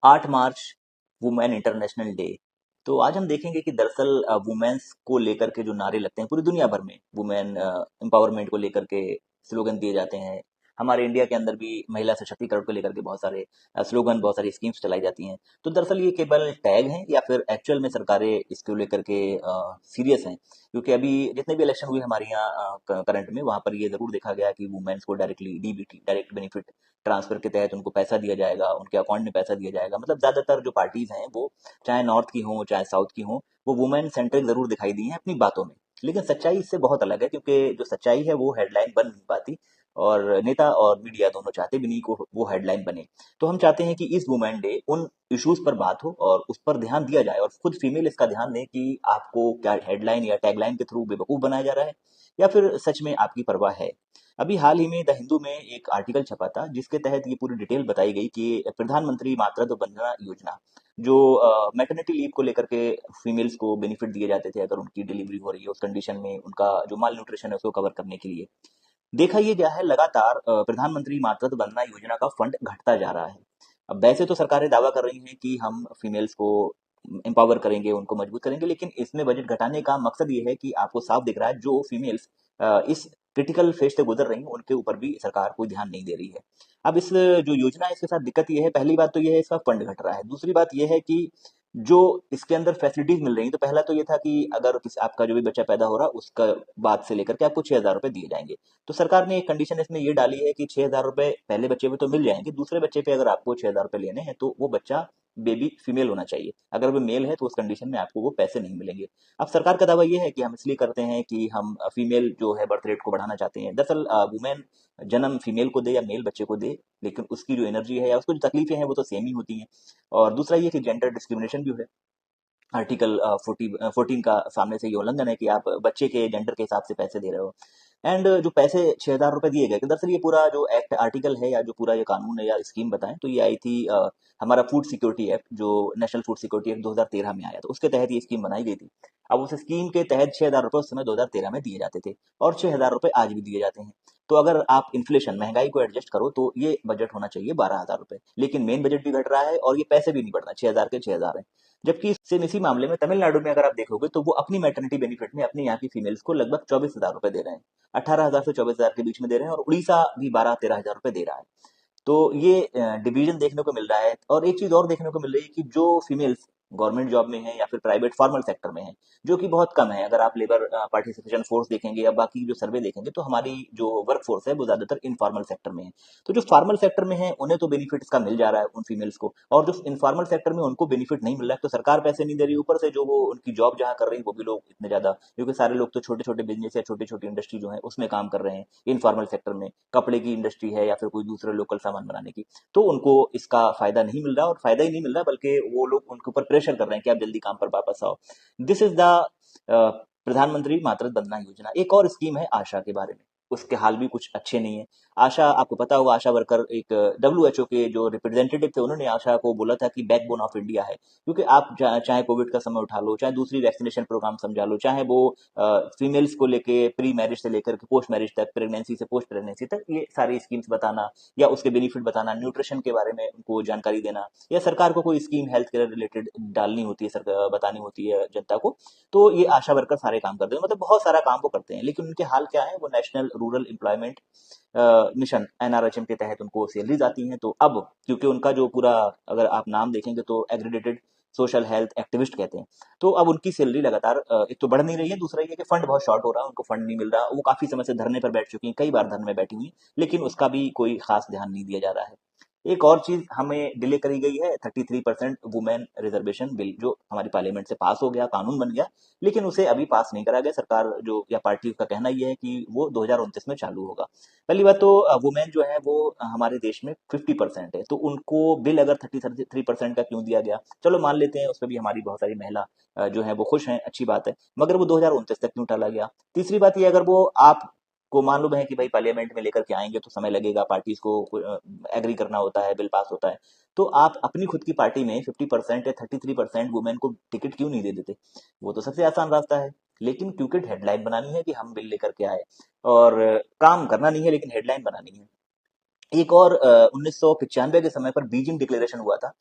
8 मार्च women international day. तो आज हम देखेंगे कि दरअसल वुमेन्स को लेकर के जो नारे लगते हैं पूरी दुनिया भर में, वुमेन एम्पावरमेंट को लेकर के स्लोगन दिए जाते हैं। हमारे इंडिया के अंदर भी महिला सशक्तिकरण को लेकर के बहुत सारे स्लोगन, बहुत सारी स्कीम्स चलाई जाती हैं। तो दरअसल ये केवल टैग हैं या फिर एक्चुअल में सरकारें इसको लेकर के सीरियस हैं? क्योंकि अभी जितने भी इलेक्शन हुए हमारे यहाँ करंट में, वहां पर ये जरूर देखा गया कि वुमेन्स को directly DBT, direct benefit transfer के तहत उनको पैसा दिया जाएगा, उनके अकाउंट में पैसा दिया जाएगा। मतलब ज्यादातर जो पार्टीज हैं वो, चाहे नॉर्थ की हो चाहे साउथ की हो, वो वुमेन सेंट्रिक जरूर दिखाई दी है अपनी बातों में। लेकिन सच्चाई इससे बहुत अलग है, क्योंकि जो सच्चाई है वो हेडलाइन बन नहीं पाती, और नेता और मीडिया दोनों चाहते भी नहीं को वो हेडलाइन बने। तो हम चाहते हैं कि इस वुमेन डे उन इश्यूज पर बात हो और उस पर ध्यान दिया जाए, और खुद फीमेल इसका ध्यान दें कि आपको क्या हेडलाइन या टैगलाइन के थ्रू बेवकूफ बनाया जा रहा है, या फिर सच में आपकी परवाह है। अभी हाल ही में द हिंदू में एक आर्टिकल छपा था जिसके तहत ये पूरी डिटेल बताई गई कि प्रधानमंत्री मातृत्व वंदना योजना, जो मैटरनिटी लीव को लेकर के फीमेल्स को बेनिफिट दिए जाते थे अगर उनकी डिलीवरी हो रही है, उस कंडीशन में उनका जो माल न्यूट्रिशन है उसको कवर करने के लिए, देखा ये गया है लगातार प्रधानमंत्री मातृत्व वंदना योजना का फंड घटता जा रहा है। अब वैसे तो सरकारें दावा कर रही हैं कि हम फीमेल्स को एम्पावर करेंगे, उनको मजबूत करेंगे, लेकिन इसमें बजट घटाने का मकसद ये है कि आपको साफ दिख रहा है जो फीमेल्स इस क्रिटिकल फेज से गुजर रही हैं उनके ऊपर भी सरकार कोई ध्यान नहीं दे रही है। अब इस जो योजना है इसके साथ दिक्कत ये है, पहली बात तो ये है इसका फंड घट रहा है, दूसरी बात ये है कि जो इसके अंदर फैसिलिटीज मिल रही हैं, तो पहला तो ये था कि अगर आपका जो भी बच्चा पैदा हो रहा है उसका बाद से लेकर के आपको 6,000 रुपए दिए जाएंगे। तो सरकार ने एक कंडीशन इसमें ये डाली है कि 6,000 रुपए पहले बच्चे पे तो मिल जाएंगे, दूसरे बच्चे पे अगर आपको 6,000 रुपए लेने हैं तो वो बच्चा बेबी फीमेल होना चाहिए। अगर वो मेल है तो उस कंडीशन में आपको वो पैसे नहीं मिलेंगे। अब सरकार का दावा ये है कि हम इसलिए करते हैं कि हम फीमेल जो है बर्थ रेट को बढ़ाना चाहते हैं। दरअसल वुमेन जन्म फीमेल को दे या मेल बच्चे को दे, लेकिन उसकी जो एनर्जी है या उसको जो तकलीफें हैं वो तो सेम ही होती हैं। और दूसरा ये कि जेंडर डिस्क्रिमिनेशन भी है। आर्टिकल 14 का सामने से ये उल्लंघन है कि आप बच्चे के जेंडर के हिसाब से पैसे दे रहे हो। एंड जो पैसे 6,000 रुपए दिए गए, दरअसल ये पूरा जो एक्ट आर्टिकल है या जो पूरा ये कानून है या स्कीम बताएं तो ये आई थी हमारा फूड सिक्योरिटी एक्ट, जो नेशनल फूड सिक्योरिटी एक्ट 2013 में आया था, उसके तहत ये स्कीम बनाई गई थी। अब उस स्कीम के तहत 6,000 रुपए उस समय 2013 में दिए जाते थे, और 6,000 रुपए आज भी दिए जाते हैं। तो अगर आप इन्फ्लेशन, महंगाई को एडजस्ट करो तो ये बजट होना चाहिए 12,000 रुपए, लेकिन मेन बजट भी घट रहा है और ये पैसे भी नहीं बढ़ रहा, 6,000 के 6,000 है। जबकि सेम इसी मामले में तमिलनाडु में अगर आप देखोगे तो वो अपनी मैटरनिटी बेनिफिट में अपने यहाँ की फीमेल्स को लगभग 24,000 रुपए दे रहे हैं। 18,000 से 24,000 के बीच में दे रहे हैं, और उड़ीसा भी 12-13 हजार रुपए दे रहा है। तो ये डिवीजन देखने को मिल रहा है। और एक चीज और देखने को मिल रही है कि जो फीमेल्स गवर्नमेंट जॉब में है या फिर प्राइवेट फॉर्मल सेक्टर में है, जो कि बहुत कम है। अगर आप लेबर पार्टिसिपेशन फोर्स देखेंगे या बाकी जो सर्वे देखेंगे तो हमारी जो वर्क फोर्स है वो ज्यादातर इनफॉर्मल सेक्टर में है। तो जो फॉर्मल सेक्टर में है उन्हें तो बेनिफिट इसका मिल जा रहा है उन फीमेल्स को, और जो इनफॉर्मल सेक्टर में उनको बेनिफिट नहीं मिल रहा है, तो सरकार पैसे नहीं दे रही, ऊपर से जो वो उनकी जॉब जहाँ कर रही है वो भी लोग इतने ज्यादा, क्योंकि सारे लोग तो छोटे छोटे बिजनेस या छोटी छोटी इंडस्ट्री जो है उसमें काम कर रहे हैं, इनफॉर्मल सेक्टर में कपड़े की इंडस्ट्री है या फिर कोई दूसरे लोकल सामान बनाने की, तो उनको इसका फायदा नहीं मिल रहा, और फायदा ही नहीं मिल रहा बल्कि वो लोग उनके ऊपर प्रेशर कर रहे हैं कि आप जल्दी काम पर वापस आओ। दिस इज द प्रधानमंत्री मातृत्व वंदना योजना। एक और स्कीम है आशा के बारे में, उसके हाल भी कुछ अच्छे नहीं है। आशा, आपको पता होगा, आशा वर्कर एक WHO के जो रिप्रेजेंटेटिव थे उन्होंने आशा को बोला था कि बैकबोन ऑफ इंडिया है, क्योंकि आप चाहे कोविड का समय उठा लो, चाहे दूसरी वैक्सीनेशन प्रोग्राम समझा लो, चाहे वो फीमेल्स को लेके प्री मैरिज से लेकर के पोस्ट मैरिज तक, प्रेगनेंसी से पोस्ट प्रेगनेंसी तक, ये सारी स्कीम्स बताना या उसके बेनिफिट बताना, न्यूट्रिशन के बारे में उनको जानकारी देना, या सरकार को कोई स्कीम हेल्थ केयर रिलेटेड डालनी होती है, बतानी होती है जनता को, तो ये आशा वर्कर सारे काम करते हैं। मतलब बहुत सारा काम वो करते हैं, लेकिन उनके हाल क्या है, वो national rural employment mission NRHM के तहत उनको सैलरीज आती हैं। तो अब क्योंकि उनका जो पूरा, अगर आप नाम देखेंगे तो एग्रीडेटेड सोशल हेल्थ एक्टिविस्ट कहते हैं, तो अब उनकी सैलरी लगातार एक तो बढ़ नहीं रही है, दूसरा ये कि फंड बहुत शॉर्ट हो रहा है, उनको फंड नहीं मिल रहा। वो काफी समय से धरने पर बैठ चुकी हैं, कई बार धरने में बैठी हुई हैं, लेकिन उसका भी कोई खास ध्यान नहीं दिया जा रहा है। एक और चीज हमें डिले करी गई है, 33% वुमेन रिजर्वेशन बिल, जो हमारी पार्लियामेंट से पास हो गया, कानून बन गया, लेकिन उसे अभी पास नहीं करा गया। सरकार जो या पार्टी का कहना यह है कि वो 2029 में चालू होगा। पहली बात तो वुमेन जो है वो हमारे देश में 50% है, तो उनको बिल अगर 33% का क्यों दिया गया, चलो मान लेते हैं, उसमें भी हमारी बहुत सारी महिला जो है वो खुश हैं, अच्छी बात है, मगर वो 2029 तक क्यों टाला गया। तीसरी बात ये, अगर वो आप को मालूम है कि भाई पार्लियामेंट में लेकर के आएंगे तो समय लगेगा, पार्टीज को एग्री करना होता है, बिल पास होता है, तो आप अपनी खुद की पार्टी में 50% या 33% वुमेन को टिकट क्यों नहीं दे देते? वो तो सबसे आसान रास्ता है। लेकिन क्योंकि हेडलाइन बनानी है कि हम बिल लेकर के आए, और काम करना नहीं है लेकिन हेडलाइन बनानी है, एक और 1995 के समय पर बीजिंग डिक्लेरेशन हुआ था।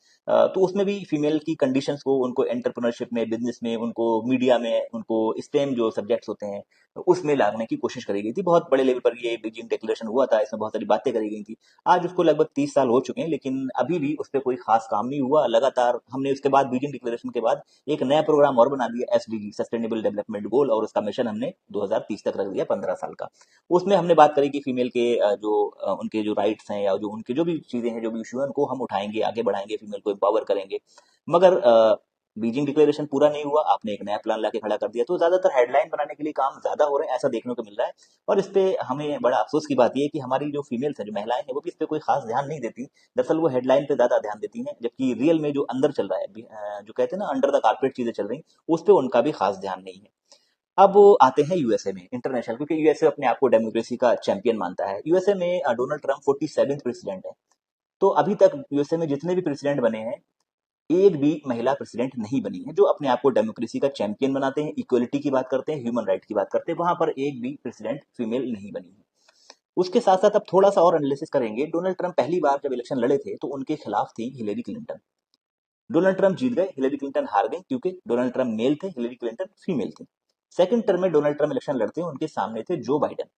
तो उसमें भी फीमेल की कंडीशंस को, उनको एंटरप्रेन्योरशिप में, बिजनेस में, उनको मीडिया में, उनको स्टेम जो सब्जेक्ट्स होते हैं उसमें लाने की कोशिश करी गई थी। बहुत बड़े लेवल पर ये बीजिंग डिक्लेरेशन हुआ था, इसमें बहुत सारी बातें करी गई थी। आज उसको लगभग 30 साल हो चुके हैं, लेकिन अभी भी उस पर कोई खास काम नहीं हुआ। लगातार हमने उसके बाद, बीजिंग डिक्लेरेशन के बाद, एक नया प्रोग्राम और बना दिया, एसडीजी, सस्टेनेबल डेवलपमेंट गोल, और उसका मिशन हमने 2030 तक रख दिया, 15 साल का। उसमें हमने बात करी कि फीमेल के उनके जो राइट्स हैं, या जो उनके जो भी चीजें हैं, जो भी इशू है, उनको हम उठाएंगे, आगे बढ़ाएंगे, फीमेल को एम्पावर करेंगे। मगर बीजिंग डिक्लेरेशन पूरा नहीं हुआ, आपने एक नया प्लान लाके खड़ा कर दिया। तो ज्यादातर हेडलाइन बनाने के लिए काम ज्यादा हो रहे हैं, ऐसा देखने को मिल रहा है। और इस पे हमें बड़ा अफसोस की बात यह है कि हमारी जो फीमेल्स हैं, जो महिलाएं हैं, वो भी इस पे कोई खास ध्यान नहीं देती। दरअसल वो हेडलाइन पे ज्यादा ध्यान देती हैं, जबकि रियल में जो अंदर चल रहा है, जो कहते हैं ना, अंडर द कारपेट चीजें चल रही, उस पे उनका भी खास ध्यान नहीं है। अब आते हैं यूएसए में, इंटरनेशनल, क्योंकि यूएसए अपने आप को डेमोक्रेसी का चैंपियन मानता है। यूएसए में डोनाल्ड ट्रंप 47th प्रेसिडेंट है। तो अभी तक यूएसए में जितने भी प्रेसिडेंट बने हैं, एक भी महिला प्रेसिडेंट नहीं बनी है, जो अपने आप को डेमोक्रेसी का चैंपियन बनाते हैं, इक्वलिटी की बात करते हैं, ह्यूमन राइट की बात करते हैं। वहां पर एक भी प्रेसिडेंट फीमेल नहीं बनी है। उसके साथ साथ अब थोड़ा सा और एनालिसिस करेंगे। डोनाल्ड ट्रंप पहली बार जब इलेक्शन लड़े थे, तो उनके खिलाफ थी हिलेरी क्लिंटन। डोनाल्ड ट्रंप जीत गए, हिलेरी क्लिंटन हार गई, क्योंकि डोनाल्ड ट्रंप मेल थे, हिलेरी क्लिंटन फीमेल थी। सेकंड टर्म में डोनाल्ड ट्रंप इलेक्शन लड़ते हैं, उनके सामने थे जो बाइडेन।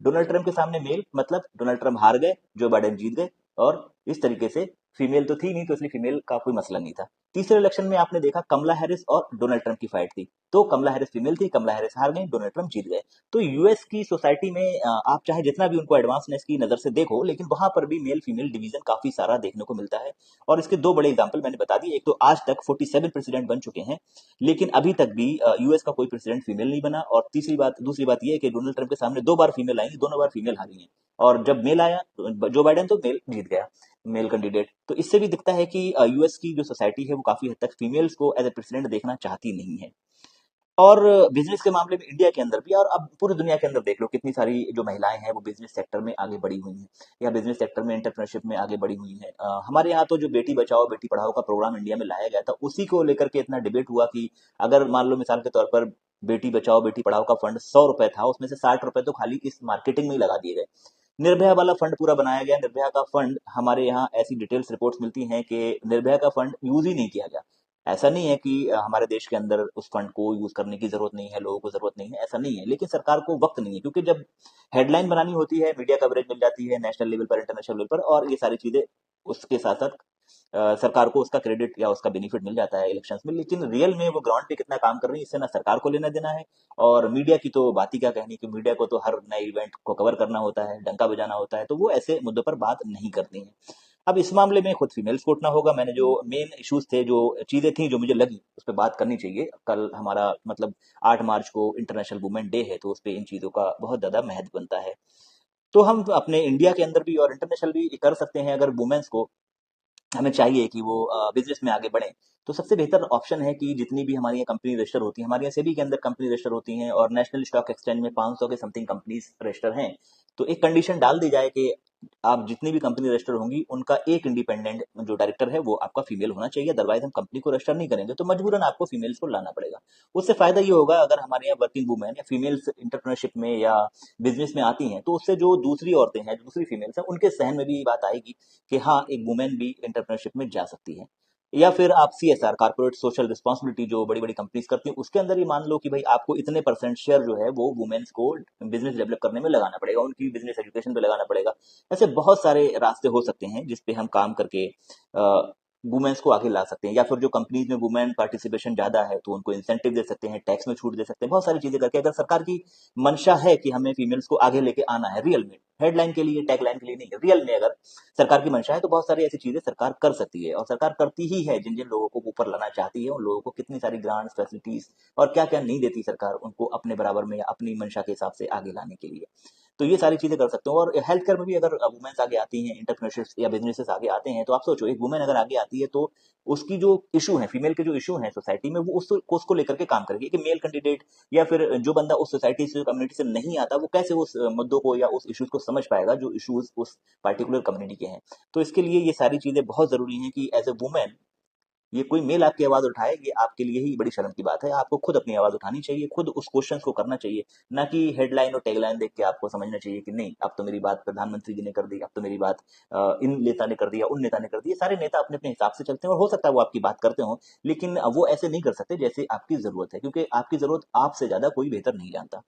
डोनाल्ड ट्रंप के सामने मेल, मतलब डोनाल्ड ट्रंप हार गए, जो बाइडेन जीत गए। और इस तरीके से फीमेल तो थी नहीं, तो इसलिए फीमेल का कोई मसला नहीं था। तीसरे इलेक्शन में आपने देखा, कमला हैरिस और डोनाल्ड ट्रंप की फाइट थी। तो कमला हैरिस फीमेल थी, कमला हैरिस हार गई, डोनाल्ड ट्रंप जीत गए। तो यूएस की सोसाइटी में आप चाहे जितना भी उनको एडवांसनेस की नजर से देखो, लेकिन वहां पर भी मेल फीमेल डिवीजन काफी सारा देखने को मिलता है। और इसके दो बड़े एग्जाम्पल मैंने बता दिए। एक तो आज तक 47 प्रेसिडेंट बन चुके हैं, लेकिन अभी तक भी यूएस का कोई प्रेसिडेंट फीमेल नहीं बना। और दूसरी बात यह है कि डोनाल्ड ट्रंप के सामने 2 बार फीमेल आई, दोनों बार फीमेल हारी है। और जब मेल आया, जो बाइडेन, तो मेल जीत गया, मेल कैंडिडेट। तो इससे भी दिखता है कि यूएस की जो सोसाइटी है, वो काफी हद तक फीमेल्स को एज ए प्रेसिडेंट देखना चाहती नहीं है। और बिजनेस के मामले में इंडिया के अंदर भी, और अब पूरी दुनिया के अंदर देख लो, कितनी सारी जो महिलाएं हैं वो बिजनेस सेक्टर में आगे बढ़ी हुई हैं, या बिजनेस सेक्टर में, एंटरप्रेन्योरशिप में आगे बढ़ी हुई हैं। हमारे यहाँ तो जो बेटी बचाओ बेटी पढ़ाओ का प्रोग्राम इंडिया में लाया गया था, उसी को लेकर के इतना डिबेट हुआ कि अगर मान लो मिसाल के तौर पर बेटी बचाओ बेटी पढ़ाओ का फंड 100 रुपए था, उसमें से 60 रुपए तो खाली इस मार्केटिंग में ही लगा दिए गए। निर्भया वाला फंड पूरा बनाया गया, निर्भया का फंड, हमारे यहाँ ऐसी डिटेल्स रिपोर्ट्स मिलती हैं कि निर्भया का फंड यूज ही नहीं किया गया। ऐसा नहीं है कि हमारे देश के अंदर उस फंड को यूज करने की जरूरत नहीं है, लोगों को जरूरत नहीं है, ऐसा नहीं है, लेकिन सरकार को वक्त नहीं है। क्योंकि जब हेडलाइन बनानी होती है, मीडिया कवरेज मिल जाती है नेशनल लेवल पर, इंटरनेशनल लेवल पर, और ये सारी चीजें, उसके साथ साथ सरकार को उसका क्रेडिट या उसका बेनिफिट मिल जाता है इलेक्शंस में। लेकिन रियल में वो ग्राउंड पे कितना काम कर रही है, इससे ना सरकार को लेना देना है। और मीडिया की तो बात ही क्या कहनी, कि मीडिया को तो हर नए इवेंट को कवर करना होता है, डंका बजाना होता है, तो वो ऐसे मुद्दों पर बात नहीं करती है। अब इस मामले में खुद फीमेल्स को उठना होगा। मैंने जो मेन इश्यूज थे, जो चीजें थी जो मुझे लगी, उस पर बात करनी चाहिए। कल हमारा मतलब 8 मार्च को इंटरनेशनल वुमेन डे है, तो उस पर इन चीजों का बहुत ज्यादा महत्व बनता है। तो हम अपने इंडिया के अंदर भी और इंटरनेशनल भी कर सकते हैं। अगर वुमेन्स को, हमें चाहिए कि वो बिजनेस में आगे बढ़े, तो सबसे बेहतर ऑप्शन है कि जितनी भी हमारी यहाँ कंपनी रजिस्टर होती है, हमारे यहाँ सेबी के अंदर कंपनी रजिस्टर होती हैं, और नेशनल स्टॉक एक्सचेंज में 500 के समथिंग कंपनीज रजिस्टर हैं। तो एक कंडीशन डाल दी जाए कि आप जितनी भी कंपनी रजिस्टर होंगी, उनका एक इंडिपेंडेंट जो डायरेक्टर है वो आपका फीमेल होना चाहिए। अदरवाइज हम कंपनी को रजिस्टर नहीं करेंगे, तो मजबूरन आपको फीमेल्स को लाना पड़ेगा। उससे फायदा ये होगा, अगर हमारे यहाँ वर्किंग वुमेन या फीमेल्स इंटरप्रेन्योरशिप में या बिजनेस में आती हैं, तो उससे जो दूसरी औरतें हैं, जो दूसरी फीमेल्स हैं, उनके सहन में भी ये बात आएगी कि हाँ, एक वुमेन भी एंटरप्रेन्योरशिप में जा सकती है। या फिर आप सीएसआर, कारपोरेट सोशल रिस्पांसिबिलिटी, जो बड़ी बड़ी कंपनीज करती हैं, उसके अंदर ही मान लो कि भाई आपको इतने परसेंट शेयर जो है वो वुमेन्स को बिजनेस डेवलप करने में लगाना पड़ेगा, उनकी बिजनेस एजुकेशन पे लगाना पड़ेगा। ऐसे बहुत सारे रास्ते हो सकते हैं जिसपे हम काम करके वुमेन्स को आगे ला सकते हैं। या फिर जो कंपनीज में वुमेन पार्टिसिपेशन ज्यादा है, तो उनको इंसेंटिव दे सकते हैं, टैक्स में छूट दे सकते हैं, बहुत सारी चीजें करके। अगर सरकार की मंशा है कि हमें फीमेल्स को आगे लेके आना है, रियल में, हेडलाइन के लिए, टैगलाइन के लिए नहीं, रियल में अगर सरकार की मंशा है, तो बहुत सारी ऐसी चीजें सरकार कर सकती है, और सरकार करती ही है। जिन जिन लोगों को ऊपर लाना चाहती है, उन लोगों को कितनी सारी ग्रांट्स, फैसिलिटीज और क्या क्या नहीं देती सरकार, उनको अपने बराबर में या अपनी मंशा के हिसाब से आगे लाने के लिए। तो ये सारी चीजें कर सकते हो। और हेल्थ केयर में भी अगर वुमेन्स आगे आती हैं, इंटरप्रेन्योरशिप या बिजनेसेस आगे आते हैं, तो आप सोचो, एक वुमेन अगर आगे आती है, तो उसकी जो इशू है, फीमेल के जो इशू है सोसाइटी में, वो उसको लेकर के काम करेगी। कि मेल कैंडिडेट या फिर जो बंदा उस सोसाइटी से, कम्युनिटी से नहीं आता, वो कैसे उस मुद्दों को या उस इश्यूज को समझ पाएगा जो इश्यूज उस पार्टिकुलर कम्युनिटी के हैं। तो इसके लिए ये सारी चीजें बहुत जरूरी हैं कि एज ए वुमेन ये कोई मेल आपकी आवाज़ उठाए, ये आपके लिए ही बड़ी शर्म की बात है। आपको खुद अपनी आवाज़ उठानी चाहिए, खुद उस क्वेश्चंस को करना चाहिए, ना कि हेडलाइन और टैगलाइन देख के आपको समझना चाहिए कि नहीं, अब तो मेरी बात प्रधानमंत्री जी ने कर दी, अब तो मेरी बात इन नेता ने कर दिया, उन नेता ने कर दी। ये सारे नेता अपने-अपने हिसाब से चलते हैं और हो सकता है वो आपकी बात करते हों, लेकिन वो ऐसे नहीं कर सकते जैसे आपकी ज़रूरत है, क्योंकि आपकी ज़रूरत आपसे ज़्यादा कोई बेहतर नहीं जानता।